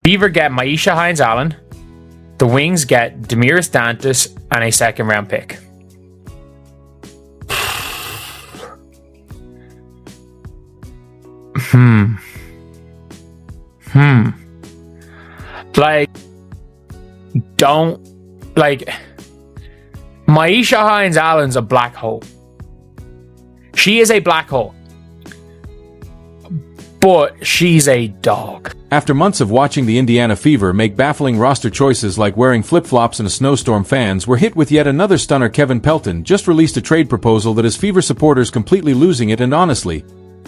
Fever get Myisha Hines-Allen. The Wings get Damiris Dantas and a second-round pick. Myisha Hines-Allen's a black hole. She is a black hole. But she's a dog. After months of watching the Indiana Fever make baffling roster choices like wearing flip-flops in a snowstorm, fans were hit with yet another stunner. Kevin Pelton just released a trade proposal that has Fever supporters completely losing it, and honestly,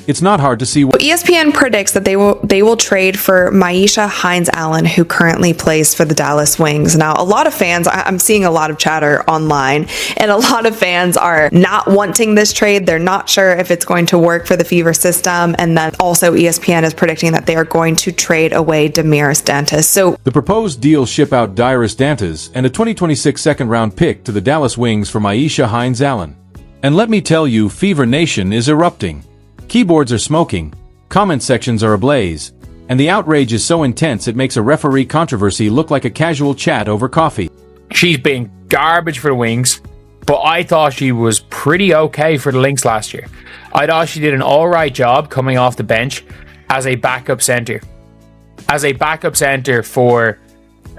it's not hard to see what ESPN predicts that they will trade for Myisha Hines-Allen, who currently plays for the Dallas Wings. Now, a lot of fans, I'm seeing a lot of chatter online, and a lot of fans are not wanting this trade. They're not sure if it's going to work for the Fever system. And then also ESPN is predicting that they are going to trade away Damiris Dantas. So the proposed deal ship out Damiris Dantas and a 2026 second-round pick to the Dallas Wings for Myisha Hines-Allen. And let me tell you, Fever Nation is erupting. Keyboards are smoking, comment sections are ablaze, and the outrage is so intense it makes a referee controversy look like a casual chat over coffee. She's been garbage for the Wings, but I thought she was pretty okay for the Lynx last year. I thought she did an alright job coming off the bench as a backup center. As a backup center for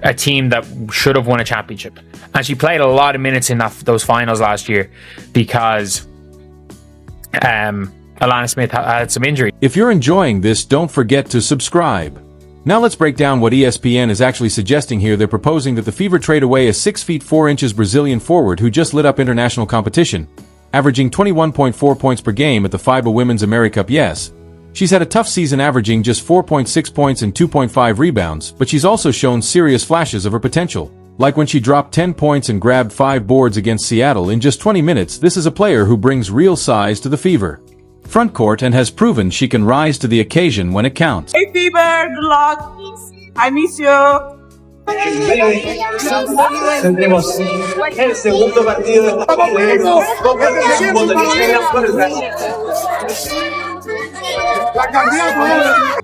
a team that should have won a championship. And she played a lot of minutes in those finals last year because Alana Smith had some injury. If you're enjoying this, don't forget to subscribe. Now let's break down what ESPN is actually suggesting here. They're proposing that the Fever trade away a 6 feet 4 inches Brazilian forward who just lit up international competition, averaging 21.4 points per game at the FIBA Women's ERUPT. Yes, she's had a tough season, averaging just 4.6 points and 2.5 rebounds, but she's also shown serious flashes of her potential. Like when she dropped 10 points and grabbed 5 boards against Seattle in just 20 minutes. This is a player who brings real size to the Fever front court and has proven she can rise to the occasion when it counts. Hey Fever, good luck. I miss you.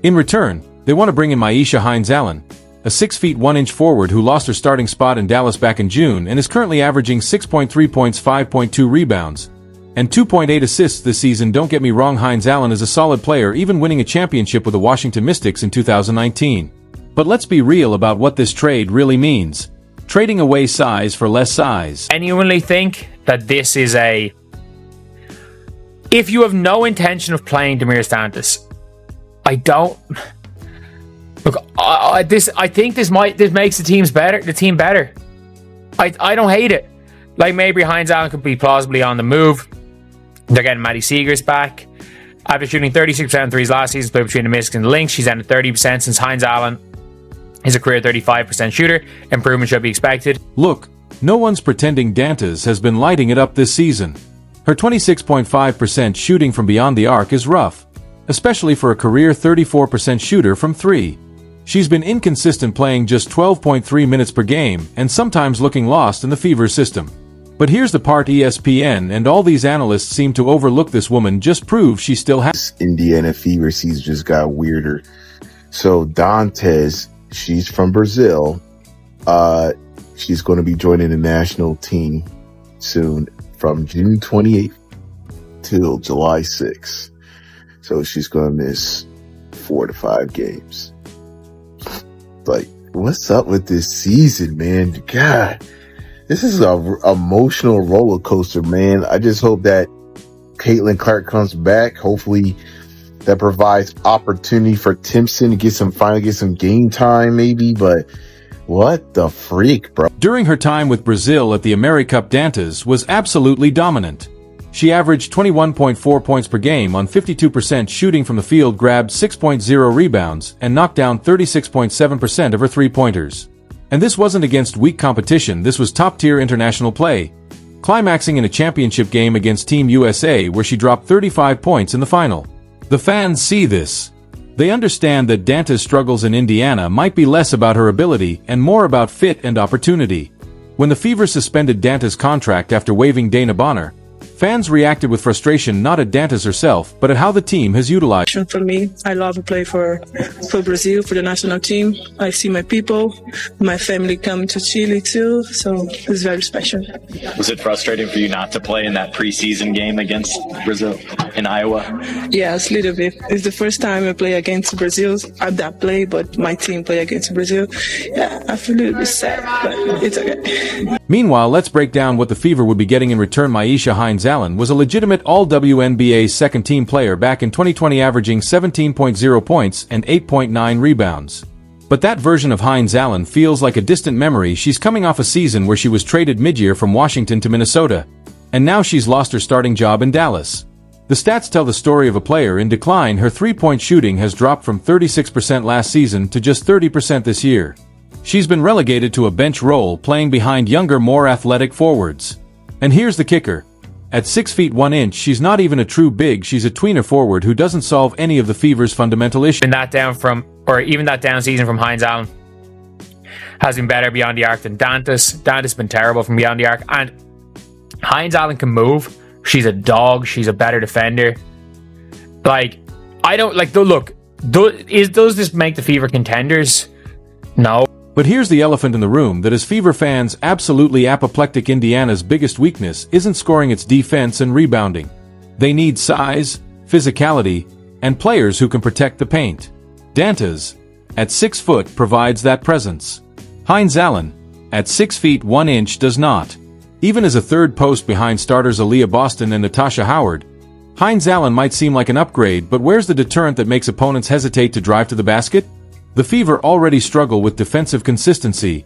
In return, they want to bring in Myisha Hines-Allen, a 6 feet 1 inch forward who lost her starting spot in Dallas back in June and is currently averaging 6.3 points, 5.2 rebounds, and 2.8 assists this season. Don't get me wrong, Hines-Allen is a solid player, even winning a championship with the Washington Mystics in 2019. But let's be real about what this trade really means. Trading away size for less size. Genuinely think that this is if you have no intention of playing Damiris Dantas, I think this makes the team better. I don't hate it. Like, maybe Hines-Allen could be plausibly on the move. They're getting Maddie Seegers back. After shooting 36% threes last season, split between the Mystics and the Lynx, she's ended 30% since Hines-Allen is a career 35% shooter. Improvement should be expected. Look, no one's pretending Dantas has been lighting it up this season. Her 26.5% shooting from beyond the arc is rough, especially for a career 34% shooter from 3. She's been inconsistent, playing just 12.3 minutes per game and sometimes looking lost in the Fever system. But here's the part ESPN and all these analysts seem to overlook. This woman just proves she still has. Indiana Fever season just got weirder. So Dantas, she's from Brazil. She's going to be joining the national team soon from June 28th till July 6th. So she's going to miss 4 to 5 games. Like, what's up with this season, man? God, this is an emotional roller coaster, man. I just hope that Caitlin Clark comes back. Hopefully that provides opportunity for Timpson to finally get some game time, maybe. But what the freak, bro? During her time with Brazil at the ERUPT, Dantas was absolutely dominant. She averaged 21.4 points per game on 52% shooting from the field, grabbed 6.0 rebounds, and knocked down 36.7% of her three-pointers. And this wasn't against weak competition, this was top-tier international play, climaxing in a championship game against Team USA where she dropped 35 points in the final. The fans see this. They understand that Dantas' struggles in Indiana might be less about her ability and more about fit and opportunity. When the Fever suspended Dantas' contract after waiving Dana Bonner, Fans reacted with frustration not at Dantas herself, but at how the team has utilized. For me, I love to play for Brazil, for the national team. I see my people, my family come to Chile too, so it's very special. Was it frustrating for you not to play in that preseason game against Brazil in Iowa? Yes, a little bit. It's the first time I play against Brazil. I that play, but my team play against Brazil. Yeah, I feel a little bit sad, but it's okay. Meanwhile, let's break down what the Fever would be getting in return. Myisha Hines-Allen was a legitimate All-WNBA second-team player back in 2020, averaging 17.0 points and 8.9 rebounds. But that version of Hines-Allen feels like a distant memory. She's coming off a season where she was traded mid-year from Washington to Minnesota, and now she's lost her starting job in Dallas. The stats tell the story of a player in decline. Her three-point shooting has dropped from 36% last season to just 30% this year. She's been relegated to a bench role, playing behind younger, more athletic forwards. And here's the kicker. At 6 feet 1 inch, she's not even a true big, she's a tweener forward who doesn't solve any of the Fever's fundamental issues. Even that down season from Hines-Allen has been better beyond the arc than Dantas. Dantas has been terrible from beyond the arc. And Hines-Allen can move. She's a dog. She's a better defender. Like, I don't, like, look, does this make the Fever contenders? No. But here's the elephant in the room that is Fever fans absolutely apoplectic. Indiana's biggest weakness isn't scoring, its defense and rebounding. They need size, physicality, and players who can protect the paint. Dantas, at 6 foot, provides that presence. Hines-Allen, at 6 feet 1 inch, does not. Even as a third post behind starters Aaliyah Boston and Natasha Howard, Hines-Allen might seem like an upgrade, but where's the deterrent that makes opponents hesitate to drive to the basket? The Fever already struggle with defensive consistency,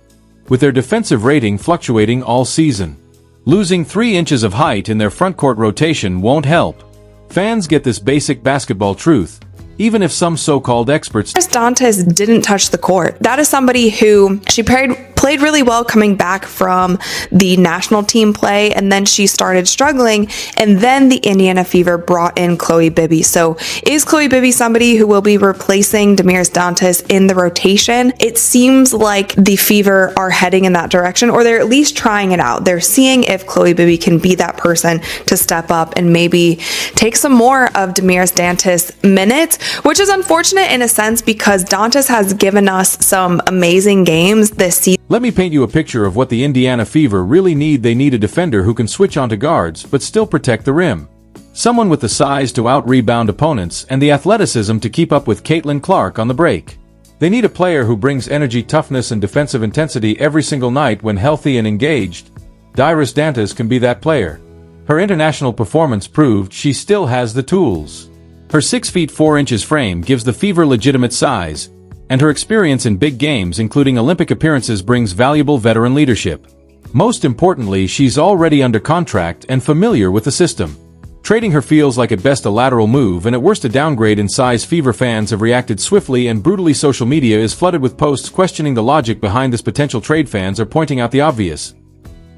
with their defensive rating fluctuating all season. Losing 3 inches of height in their frontcourt rotation won't help. Fans get this basic basketball truth, even if some so-called experts. Dantas didn't touch the court. That is somebody who she played really well coming back from the national team play, and then she started struggling, and then the Indiana Fever brought in Chloe Bibby. So is Chloe Bibby somebody who will be replacing Damiris Dantas in the rotation? It seems like the Fever are heading in that direction, or they're at least trying it out. They're seeing if Chloe Bibby can be that person to step up and maybe take some more of Damiris Dantas minutes, which is unfortunate in a sense because Dantas has given us some amazing games this season. Let me paint you a picture of what the Indiana Fever really need. They need a defender who can switch onto guards but still protect the rim. Someone with the size to out-rebound opponents and the athleticism to keep up with Caitlin Clark on the break. They need a player who brings energy, toughness, and defensive intensity every single night when healthy and engaged. Damiris Dantas can be that player. Her international performance proved she still has the tools. Her 6 feet 4 inches frame gives the Fever legitimate size, and her experience in big games including Olympic appearances brings valuable veteran leadership. Most importantly, she's already under contract and familiar with the system. Trading her feels like at best a lateral move and at worst a downgrade in size. Fever fans have reacted swiftly and brutally. Social media is flooded with posts questioning the logic behind this potential trade. Fans are pointing out the obvious.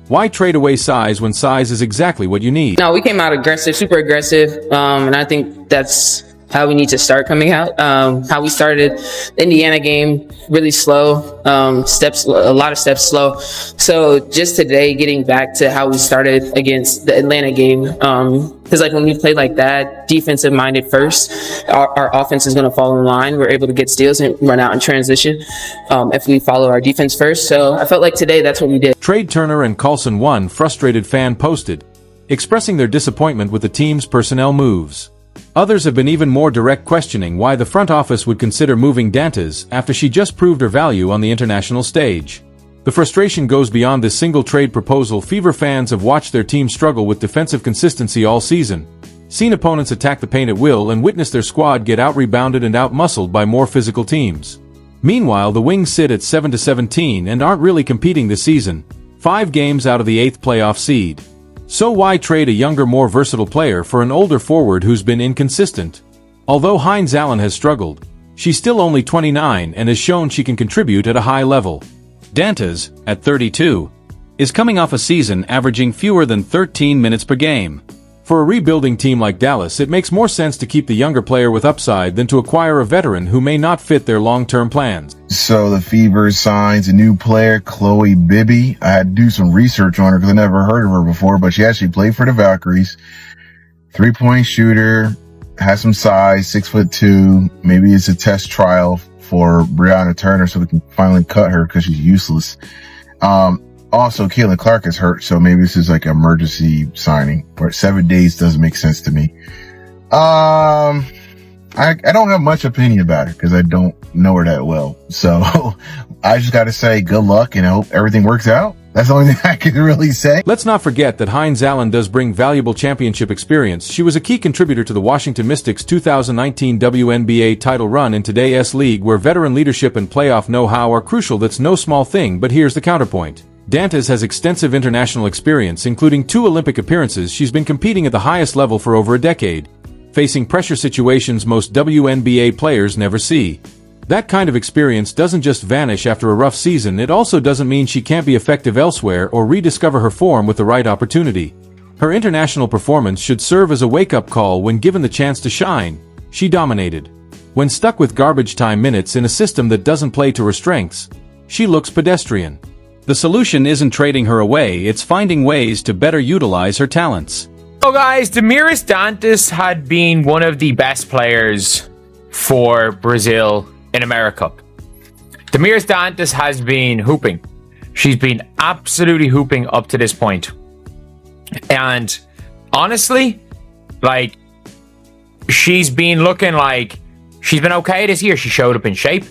Why trade away size when size is exactly what you need? No, we came out aggressive, super aggressive, and I think that's how we need to start coming out. How we started the Indiana game, really slow, a lot of steps slow. So just today, getting back to how we started against the Atlanta game, because like when we play like that, defensive minded first, our offense is going to fall in line. We're able to get steals and run out in transition if we follow our defense first. So I felt like today that's what we did. Trade Turner and Carlson. One frustrated fan posted, expressing their disappointment with the team's personnel moves. Others have been even more direct, questioning why the front office would consider moving Dantas after she just proved her value on the international stage. The frustration goes beyond this single trade proposal. Fever fans have watched their team struggle with defensive consistency all season, seen opponents attack the paint at will, and witnessed their squad get out-rebounded and out-muscled by more physical teams. Meanwhile, the Wings sit at 7-17 and aren't really competing this season, 5 games out of the 8th playoff seed. So why trade a younger, more versatile player for an older forward who's been inconsistent? Although Hines-Allen has struggled, she's still only 29 and has shown she can contribute at a high level. Dantas, at 32, is coming off a season averaging fewer than 13 minutes per game. For a rebuilding team like Dallas, it makes more sense to keep the younger player with upside than to acquire a veteran who may not fit their long-term plans. So the Fever signs a new player, Chloe Bibby. I had to do some research on her because I never heard of her before, but she actually played for the Valkyries. 3-point shooter, has some size, 6'2". Maybe it's a test trial for Brianna Turner so we can finally cut her because she's useless. Also, Caitlin Clark is hurt, so maybe this is like an emergency signing. Or 7 days doesn't make sense to me. I don't have much opinion about her because I don't know her that well. So I just got to say good luck and I hope everything works out. That's the only thing I can really say. Let's not forget that Hines-Allen does bring valuable championship experience. She was a key contributor to the Washington Mystics' 2019 WNBA title run in today's league, where veteran leadership and playoff know-how are crucial. That's no small thing, but here's the counterpoint. Dantas has extensive international experience, including 2 Olympic appearances. She's been competing at the highest level for over a decade, facing pressure situations most WNBA players never see. That kind of experience doesn't just vanish after a rough season. It also doesn't mean she can't be effective elsewhere or rediscover her form with the right opportunity. Her international performance should serve as a wake-up call when given the chance to shine. She dominated. When stuck with garbage time minutes in a system that doesn't play to her strengths, she looks pedestrian. The solution isn't trading her away, it's finding ways to better utilize her talents. So guys, Damiris Dantas had been one of the best players for Brazil in America. Damiris Dantas has been hooping. She's been absolutely hooping up to this point. And honestly, like, she's been looking like she's been okay this year. She showed up in shape.